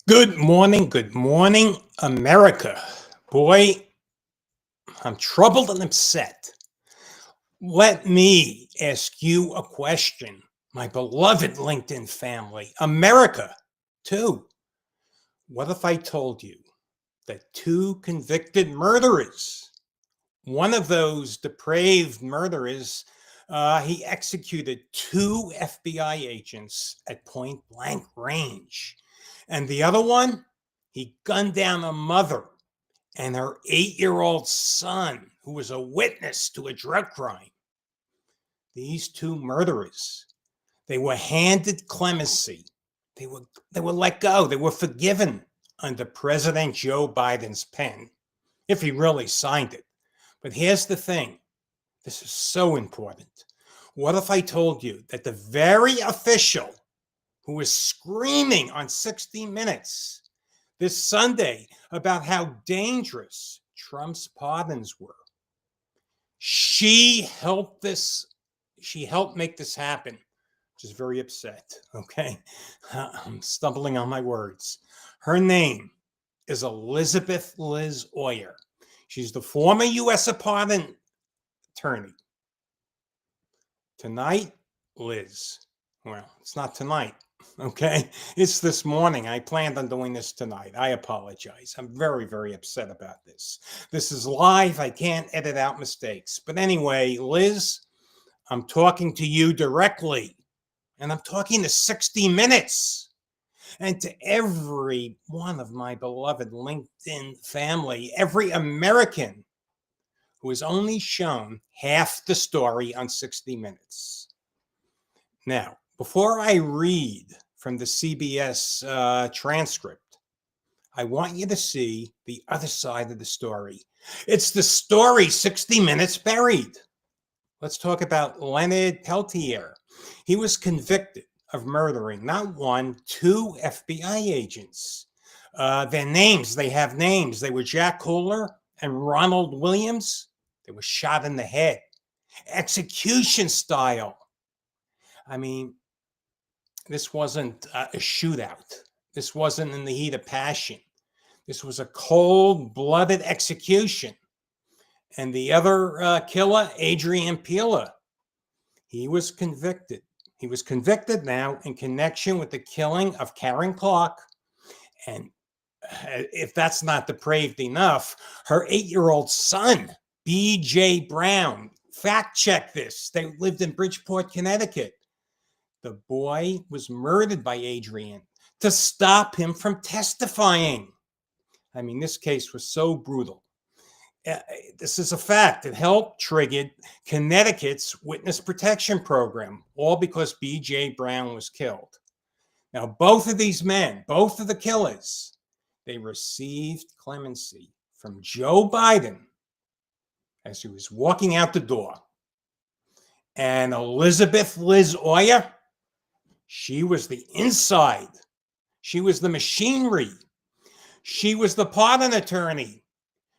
Good morning, America. Boy, I'm troubled and upset. Let me ask you a question, my beloved LinkedIn family, America, too. What if I told you that two convicted murderers, one of those depraved murderers, he executed two FBI agents at point blank range. And the other one, he gunned down a mother and her 8-year-old son, who was a witness to a drug crime. These two murderers, they were handed clemency. They were let go. They were forgiven under President Joe Biden's pen, if he really signed it. But here's the thing. This is so important. What if I told you that the very official who was screaming on 60 Minutes this Sunday about how dangerous Trump's pardons were, she helped make this happen, which is very upset. Okay. I'm stumbling on my words. Her name is Elizabeth Liz Oyer. She's the former U.S. Pardon Attorney. Tonight, Liz, well, it's not tonight, okay? It's this morning. I planned on doing this tonight. I apologize. I'm very, very upset about this. This is live. I can't edit out mistakes. But anyway, Liz, I'm talking to you directly, and I'm talking to 60 Minutes and to every one of my beloved LinkedIn family, every American who has only shown half the story on 60 Minutes. Now, before I read from the CBS transcript, I want you to see the other side of the story. It's the story 60 Minutes buried. Let's talk about Leonard Peltier. He was convicted of murdering not one, two FBI agents. Their names, they have names. They were Jack Kohler and Ronald Williams. They were shot in the head, execution style. I mean, this wasn't a shootout. This wasn't in the heat of passion. This was a cold-blooded execution. And the other killer, Adrian, he was convicted. He was convicted now in connection with the killing of Karen Clark. And if that's not depraved enough, her 8-year-old son, B.J. Brown, fact check this. They lived in Bridgeport, Connecticut. The boy was murdered by Adrian to stop him from testifying. I mean, this case was so brutal. This is a fact. It helped trigger Connecticut's witness protection program, all because B.J. Brown was killed. Now, both of these men, both of the killers, they received clemency from Joe Biden as he was walking out the door. And Elizabeth Liz Oyer, she was the inside. She was the machinery. She was the pardon attorney.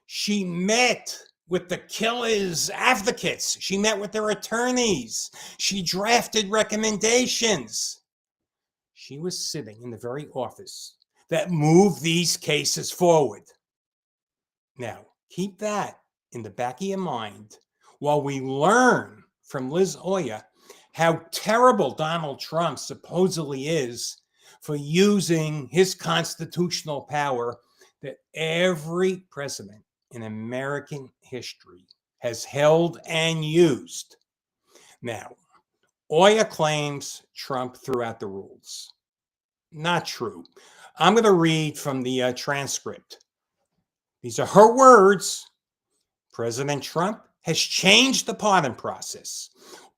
She met with the killers' advocates. She met with their attorneys. She drafted recommendations. She was sitting in the very office that moved these cases forward. Now, keep that in the back of your mind while we learn from Liz Oyer how terrible Donald Trump supposedly is for using his constitutional power that every president in American history has held and used. Now, Oyer claims Trump threw out the rules. Not true. I'm going to read from the transcript. These are her words. President Trump has changed the pardon process.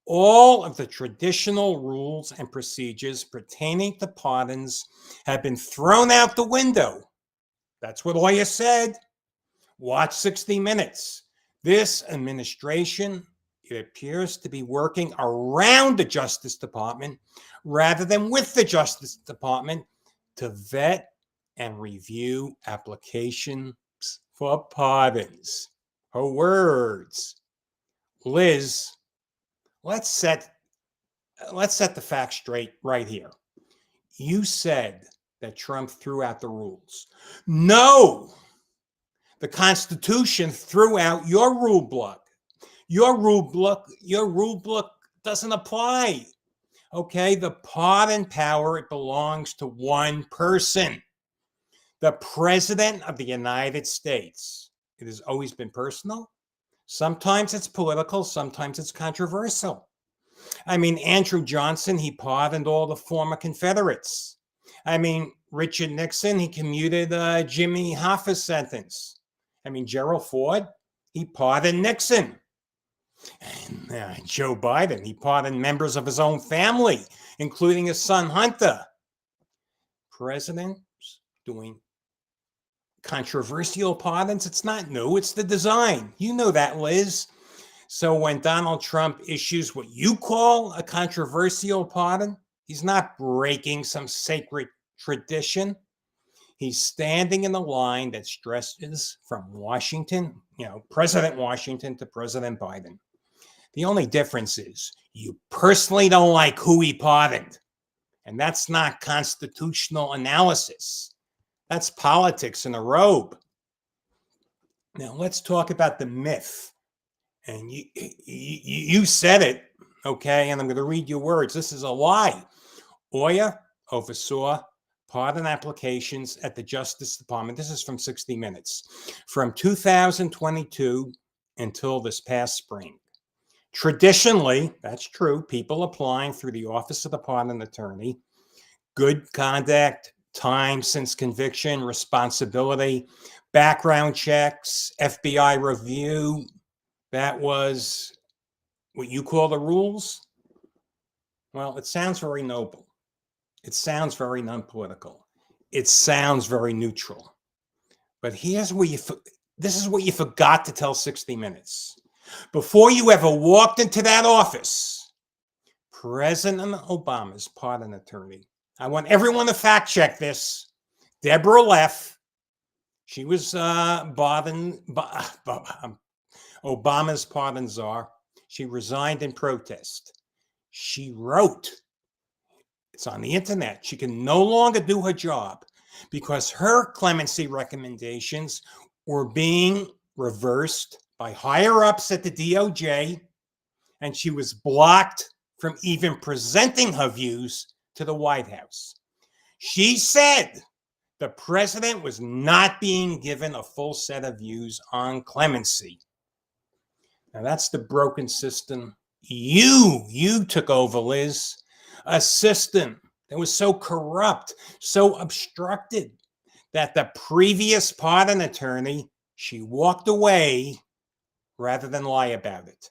All of the traditional rules and procedures pertaining to pardons have been thrown out the window. That's what Oyer said. Watch 60 Minutes. This administration, it appears to be working around the Justice Department rather than with the Justice Department to vet and review applications for pardons. Her words. Liz, let's set the facts straight right here. You said that Trump threw out the rules. No, the Constitution threw out your rule book. Your rule book doesn't apply. Okay, the pardon power, it belongs to one person, the President of the United States. It has always been personal. Sometimes it's political, sometimes it's controversial. I mean, Andrew Johnson, he pardoned all the former Confederates. I mean, Richard Nixon, he commuted Jimmy Hoffa's sentence. I mean, Gerald Ford, he pardoned Nixon. And Joe Biden, he pardoned members of his own family, including his son Hunter. Presidents doing controversial pardons, it's not new, it's the design. You know that, Liz. So when Donald Trump issues what you call a controversial pardon, he's not breaking some sacred tradition. He's standing in the line that stretches from Washington, President Washington to President Biden. The only difference is you personally don't like who he pardoned. And that's not constitutional analysis. That's politics in a robe. Now let's talk about the myth. And you said it, okay? And I'm going to read your words. This is a lie. Oyer oversaw pardon applications at the Justice Department. This is from 60 Minutes. From 2022 until this past spring. Traditionally, that's true, people applying through the Office of the Pardon Attorney, good conduct, time since conviction, responsibility, background checks, FBI review, that was what you call the rules? Well, it sounds very noble. It sounds very non-political. It sounds very neutral. But here's where this is what you forgot to tell 60 Minutes. Before you ever walked into that office, President Obama's pardon attorney, I want everyone to fact check this, Deborah Leff, she was Obama's pardon czar. She resigned in protest. She wrote, it's on the internet, she can no longer do her job because her clemency recommendations were being reversed by higher ups at the DOJ, and she was blocked from even presenting her views to the White House. She said the president was not being given a full set of views on clemency. Now that's the broken system you took over, Liz. A system that was so corrupt, so obstructed, that the previous pardon attorney, she walked away rather than lie about it.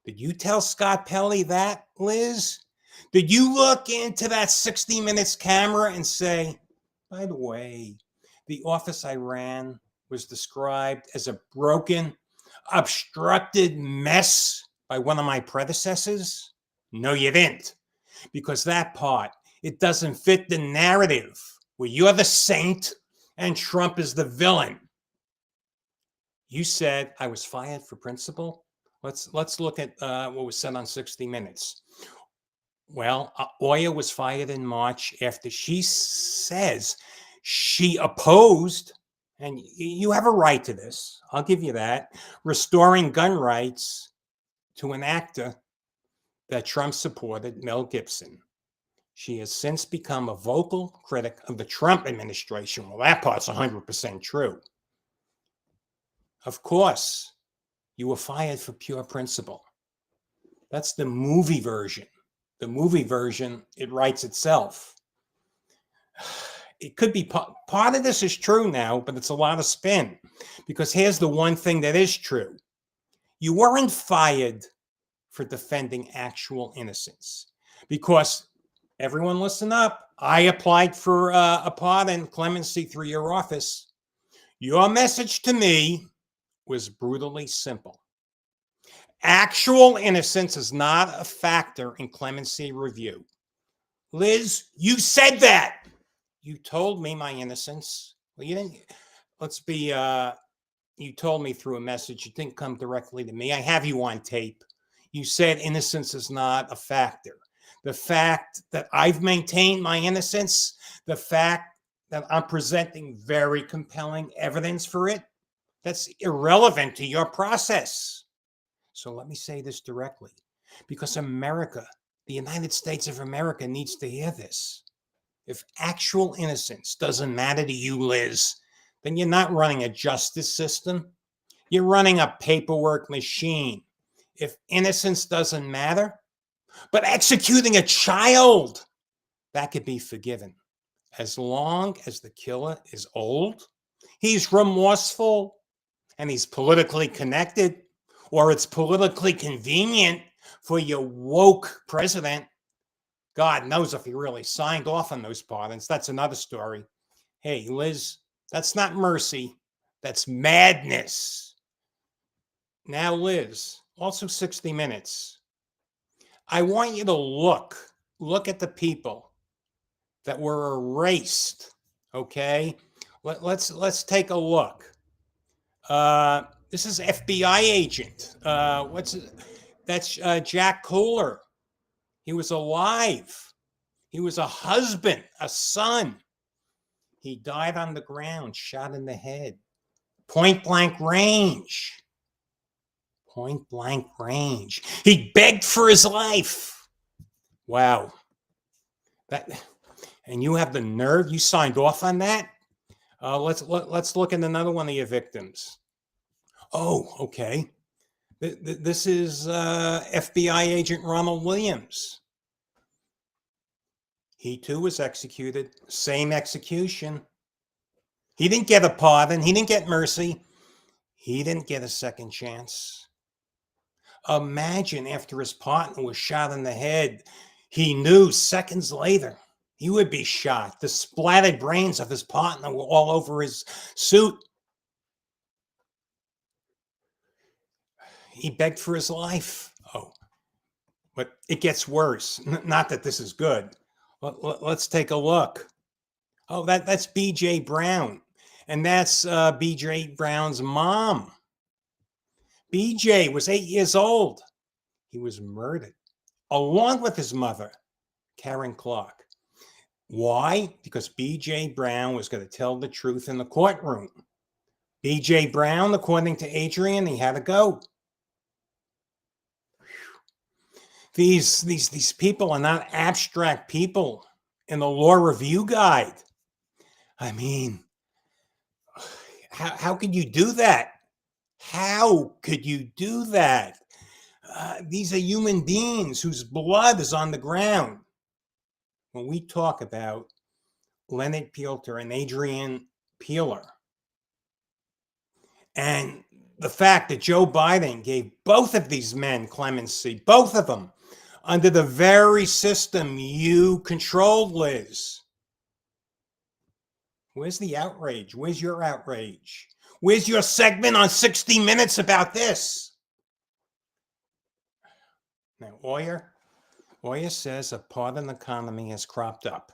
Did you tell Scott Pelley that, Liz? Did you look into that 60 Minutes camera and say, by the way, the office I ran was described as a broken, obstructed mess by one of my predecessors? No, you didn't. Because that part, it doesn't fit the narrative where you're the saint and Trump is the villain. You said I was fired for principle. Let's look at what was said on 60 Minutes. Well, Oyer was fired in March after she says she opposed, and you have a right to this, I'll give you that, restoring gun rights to an actor that Trump supported, Mel Gibson. She has since become a vocal critic of the Trump administration. Well, that part's 100% true. Of course, you were fired for pure principle. That's the movie version. The movie version, it writes itself. It could be part of this is true now, but it's a lot of spin. Because here's the one thing that is true. You weren't fired for defending actual innocence. Because, everyone listen up, I applied for a pardon, clemency through your office. Your message to me was brutally simple. Actual innocence is not a factor in clemency review. Liz, you said that. You told me my innocence. Well, you didn't. You told me through a message. You didn't come directly to me. I have you on tape. You said innocence is not a factor. the fact that I've maintained my innocence, the fact that I'm presenting very compelling evidence for it, that's irrelevant to your process. So let me say this directly, because America, the United States of America, needs to hear this. If actual innocence doesn't matter to you, Liz, then you're not running a justice system. You're running a paperwork machine. If innocence doesn't matter, but executing a child, that could be forgiven. As long as the killer is old, he's remorseful, and he's politically connected, or it's politically convenient for your woke president. God knows if he really signed off on those pardons. That's another story. Hey, Liz, that's not mercy. That's madness. Now, Liz, also 60 Minutes. I want you to look at the people that were erased, okay? Let's take a look. This is FBI agent. That's Jack Kohler. He was alive. He was a husband, a son. He died on the ground, shot in the head. Point blank range. Point blank range. He begged for his life. Wow. And you have the nerve? You signed off on that? Let's look at another one of your victims. Oh, okay. This is FBI agent Ronald Williams. He too was executed. Same execution. He didn't get a pardon. He didn't get mercy. He didn't get a second chance. Imagine after his partner was shot in the head, he knew seconds later he would be shot. The splattered brains of his partner were all over his suit. He begged for his life. Oh, but it gets worse. Not that this is good. Let's take a look. Oh, that's B.J. Brown. And that's B.J. Brown's mom. B.J. was 8 years old. He was murdered, along with his mother, Karen Clark. Why? Because B.J. Brown was going to tell the truth in the courtroom. B.J. Brown, according to Adrian, he had to go. These people are not abstract people in the law review guide. I mean, how could you do that? How could you do that? These are human beings whose blood is on the ground. When we talk about Leonard Peltier and Adrian Peeler, and the fact that Joe Biden gave both of these men clemency, both of them, under the very system you controlled, Liz. Where's the outrage? Where's your outrage? Where's your segment on 60 Minutes about this? Now, Oyer says a pardon economy has cropped up.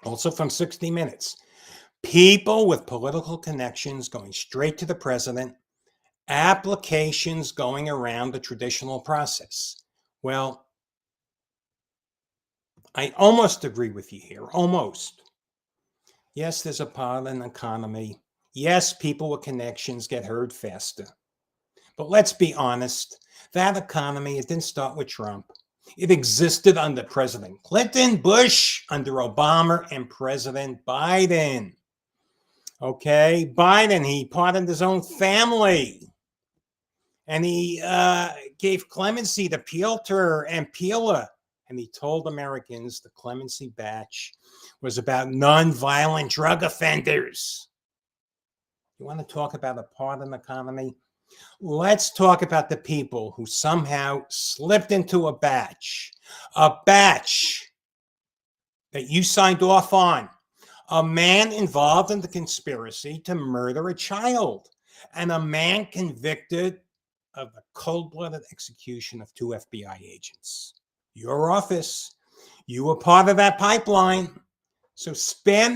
Also from 60 Minutes. People with political connections going straight to the president, applications going around the traditional process. Well, I almost agree with you here, almost. Yes, there's a pardon economy. Yes, people with connections get heard faster. But let's be honest, that economy, it didn't start with Trump. It existed under President Clinton, Bush, under Obama, and President Biden. Okay, Biden, he pardoned his own family. And he gave clemency to Peltier and Peeler. And he told Americans the clemency batch was about nonviolent drug offenders. You want to talk about a pardon economy? Let's talk about the people who somehow slipped into a batch that you signed off on. A man involved in the conspiracy to murder a child, and a man convicted of the cold-blooded execution of 2 FBI agents. Your office, you were part of that pipeline. So spare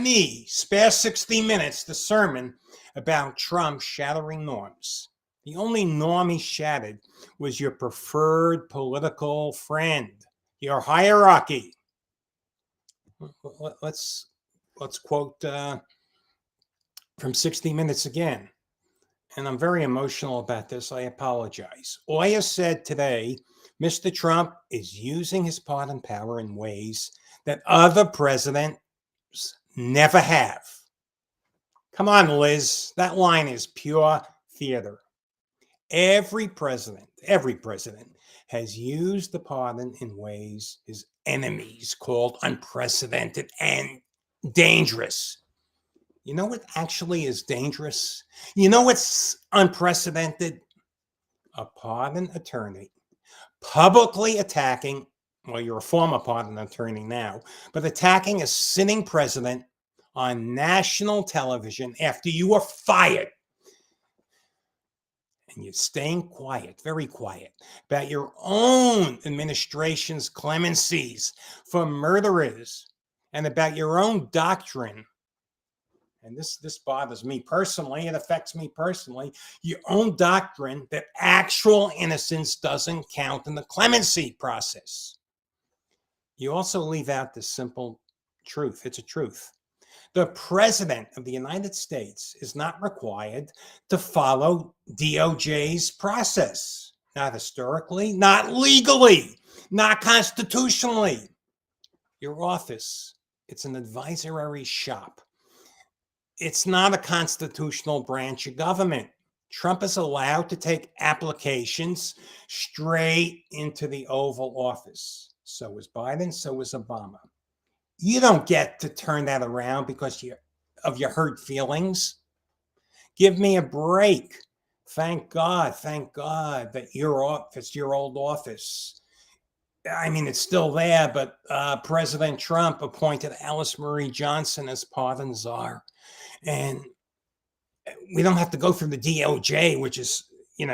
60 Minutes, the sermon about Trump shattering norms. The only norm he shattered was your preferred political friend, your hierarchy. Let's quote from 60 Minutes again. And I'm very emotional about this. I apologize. Oyer said today, Mr. Trump is using his pardon power in ways that other presidents never have. Come on, Liz. That line is pure theater. Every president has used the pardon in ways his enemies called unprecedented and dangerous. You know what actually is dangerous? You know what's unprecedented? A pardon attorney publicly attacking, well, you're a former pardon attorney now, but attacking a sitting president on national television after you were fired. And you're staying quiet, very quiet, about your own administration's clemencies for murderers and about your own doctrine. And this bothers me personally. It affects me personally. Your own doctrine that actual innocence doesn't count in the clemency process. You also leave out the simple truth. It's a truth. The President of the United States is not required to follow DOJ's process. Not historically, not legally, not constitutionally. Your office, it's an advisory shop. It's not a constitutional branch of government. Trump is allowed to take applications straight into the Oval Office. So is Biden, so is Obama. You don't get to turn that around because of your hurt feelings. Give me a break. Thank God that your office, your old office, I mean, it's still there, but President Trump appointed Alice Marie Johnson as pardon czar. And we don't have to go through the DOJ, which is,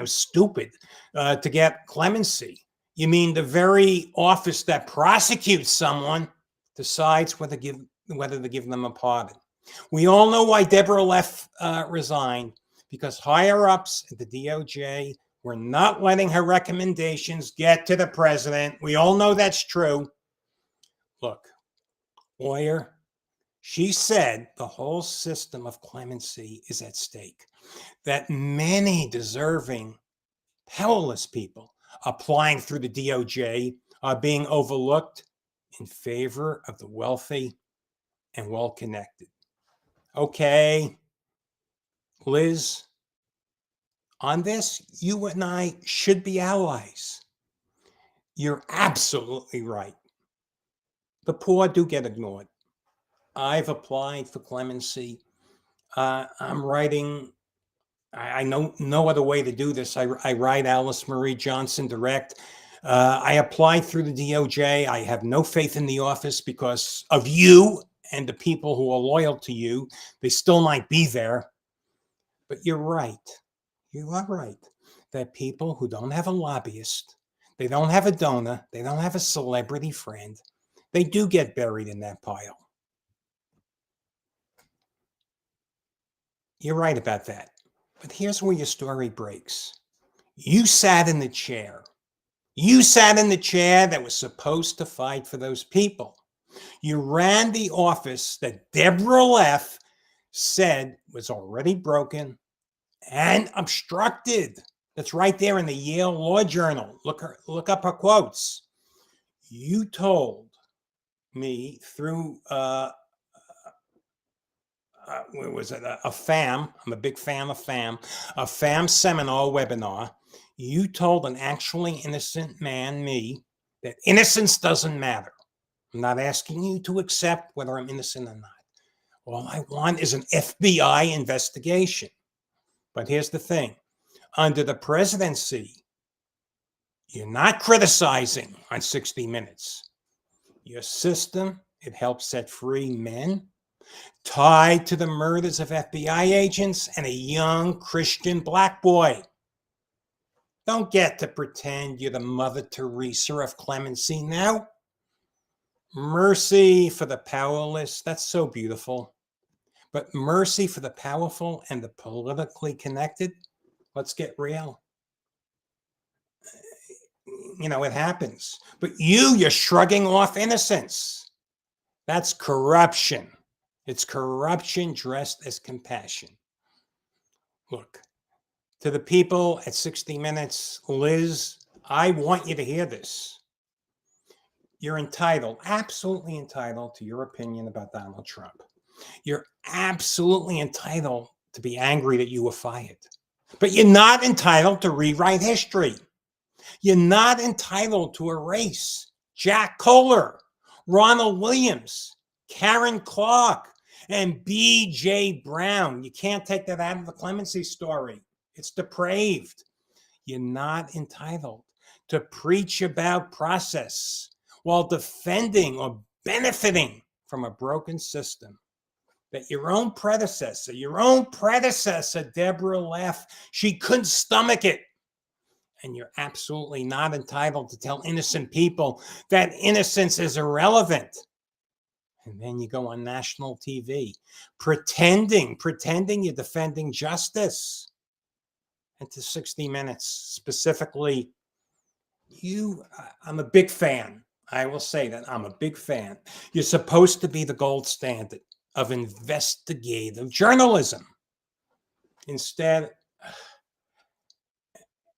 stupid, to get clemency. You mean the very office that prosecutes someone decides whether to give them a pardon. We all know why Deborah Leff resigned, because higher-ups at the DOJ were not letting her recommendations get to the president. We all know that's true. Look, Oyer, she said the whole system of clemency is at stake, that many deserving, powerless people applying through the DOJ are being overlooked in favor of the wealthy and well-connected. Okay, Liz, on this, you and I should be allies. You're absolutely right. The poor do get ignored. I've applied for clemency. I'm writing, I know no other way to do this. I write Alice Marie Johnson direct. I applied through the DOJ. I have no faith in the office because of you and the people who are loyal to you. They still might be there. But you're right. You are right that people who don't have a lobbyist, they don't have a donor, they don't have a celebrity friend, they do get buried in that pile. You're right about that. But here's where your story breaks. You sat in the chair. You sat in the chair that was supposed to fight for those people. You ran the office that Deborah Leff said was already broken and obstructed. That's right there in the Yale Law Journal. Look up her quotes. You told me through what was it? A FAM. I'm a big fan of FAM. A FAM seminar webinar. You told an actually innocent man, me, that innocence doesn't matter. I'm not asking you to accept whether I'm innocent or not. All I want is an FBI investigation. But here's the thing. Under the presidency, you're not criticizing on 60 Minutes. Your system, it helps set free men tied to the murders of FBI agents and a young Christian black boy. Don't get to pretend you're the Mother Teresa of clemency now. Mercy for the powerless, that's so beautiful. But mercy for the powerful and the politically connected, let's get real. it happens. But you're shrugging off innocence. That's corruption. It's corruption dressed as compassion. Look, to the people at 60 Minutes, Liz, I want you to hear this. You're entitled, absolutely entitled to your opinion about Donald Trump. You're absolutely entitled to be angry that you were fired. But you're not entitled to rewrite history. You're not entitled to erase Jack Kohler, Ronald Williams, Karen Clark, and B.J. Brown. You can't take that out of the clemency story. It's depraved. You're not entitled to preach about process while defending or benefiting from a broken system that your own predecessor, Deborah Leff, she couldn't stomach it. And you're absolutely not entitled to tell innocent people that innocence is irrelevant. And then you go on national TV, pretending you're defending justice. And to 60 Minutes, specifically, I'm a big fan. I will say that I'm a big fan. You're supposed to be the gold standard of investigative journalism. Instead,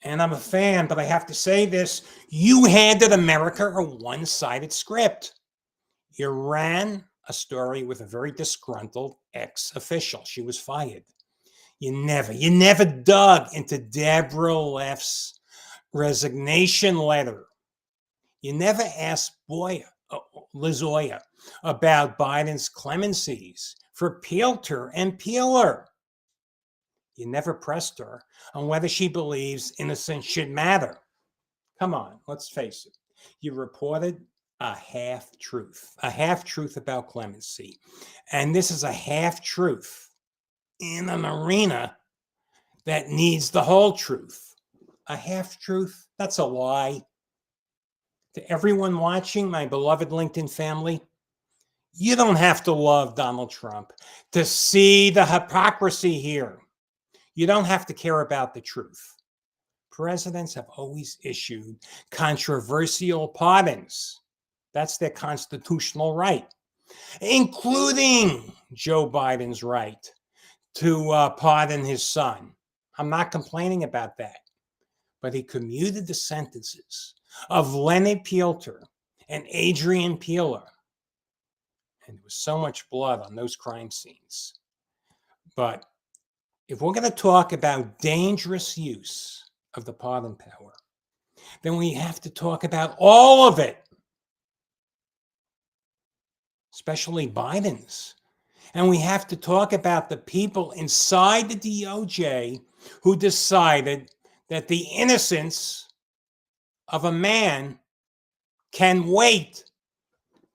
and I'm a fan, but I have to say this, you handed America a one-sided script. You ran a story with a very disgruntled ex-official. She was fired. You never dug into Deborah Leff's resignation letter. You never asked Liz Oyer about Biden's clemencies for Peltier and Peeler. You never pressed her on whether she believes innocence should matter. Come on, let's face it. You reported a half-truth about clemency. And this is a half-truth in an arena that needs the whole truth. A half-truth, that's a lie. To everyone watching, my beloved LinkedIn family, you don't have to love Donald Trump to see the hypocrisy here. You don't have to care about the truth. Presidents have always issued controversial pardons. That's their constitutional right, including Joe Biden's right to pardon his son. I'm not complaining about that. But he commuted the sentences of Leonard Peltier and Adrian Peeler. And there was so much blood on those crime scenes. But if we're going to talk about dangerous use of the pardon power, then we have to talk about all of it, especially Biden's. And we have to talk about the people inside the DOJ who decided that the innocence of a man can wait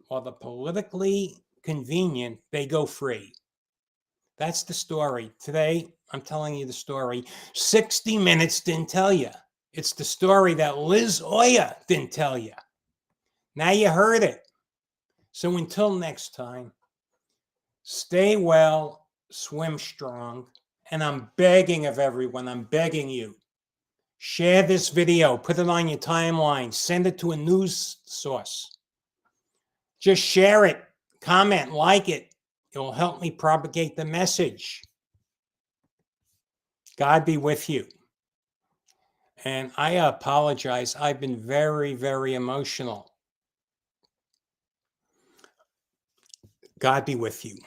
while the politically convenient, they go free. That's the story. Today, I'm telling you the story 60 Minutes didn't tell you. It's the story that Liz Oyer didn't tell you. Now you heard it. So until next time, stay well, swim strong, and I'm begging of everyone, I'm begging you, share this video, put it on your timeline, send it to a news source. Just share it, comment, like it. It will help me propagate the message. God be with you. And I apologize. I've been very, very emotional. God be with you.